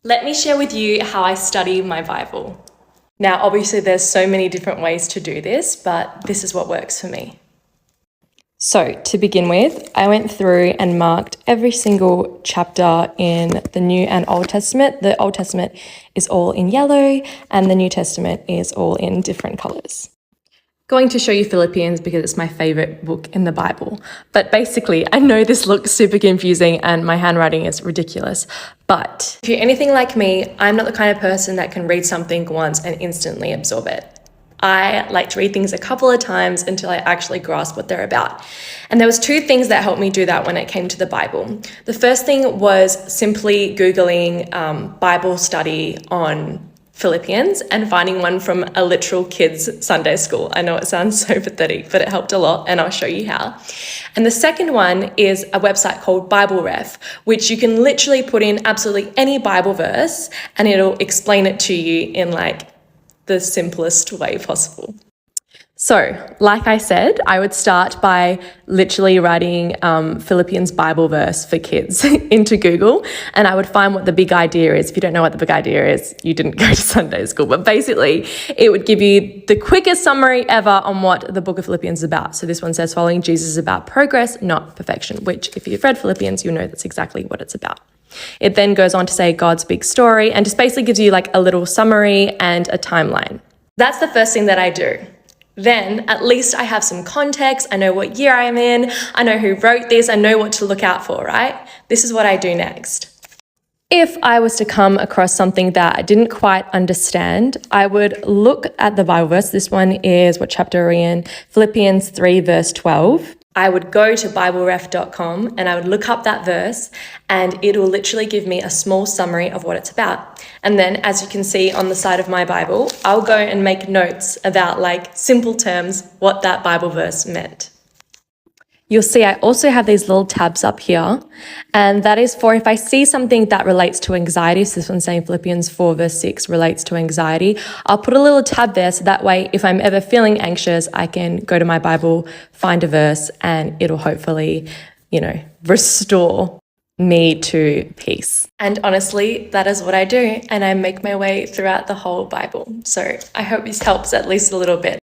Let me share with you how I study my Bible. Now, obviously, there's so many different ways to do this, but this is what works for me. So, to begin with, I went through and marked every single chapter in the New and Old Testament. The Old Testament is all in yellow, and the New Testament is all in different colours. Going to show you Philippians because it's my favourite book in the Bible. But basically, I know this looks super confusing and my handwriting is ridiculous, but if you're anything like me, I'm not the kind of person that can read something once and instantly absorb it. I like to read things a couple of times until I actually grasp what they're about. And there was two things that helped me do that when it came to the Bible. The first thing was simply Googling Bible study on Philippians and finding one from a literal kids' Sunday school. I know it sounds so pathetic, but it helped a lot, and I'll show you how. And the second one is a website called Bible Ref, which you can literally put in absolutely any Bible verse and it'll explain it to you in like the simplest way possible. So, like I said, I would start by literally writing Philippians Bible verse for kids into Google, and I would find what the big idea is. If you don't know what the big idea is, you didn't go to Sunday school, but basically it would give you the quickest summary ever on what the book of Philippians is about. So this one says, following Jesus is about progress, not perfection, which if you've read Philippians, you'll know that's exactly what it's about. It then goes on to say God's big story and just basically gives you like a little summary and a timeline. That's the first thing that I do. Then at least I have some context. I know what year I'm in. I know who wrote this. I know what to look out for, right? This is what I do next. If I was to come across something that I didn't quite understand, I would look at the Bible verse. This one is what chapter are we in? Philippians 3 verse 12. I would go to BibleRef.com and I would look up that verse and it will literally give me a small summary of what it's about. And then as you can see on the side of my Bible, I'll go and make notes about like simple terms, what that Bible verse meant. You'll see I also have these little tabs up here, and that is for if I see something that relates to anxiety. So this one's saying Philippians 4 verse 6 relates to anxiety. I'll put a little tab there so that way if I'm ever feeling anxious, I can go to my Bible, find a verse, and it'll hopefully, restore me to peace. And honestly, that is what I do, and I make my way throughout the whole Bible. So I hope this helps at least a little bit.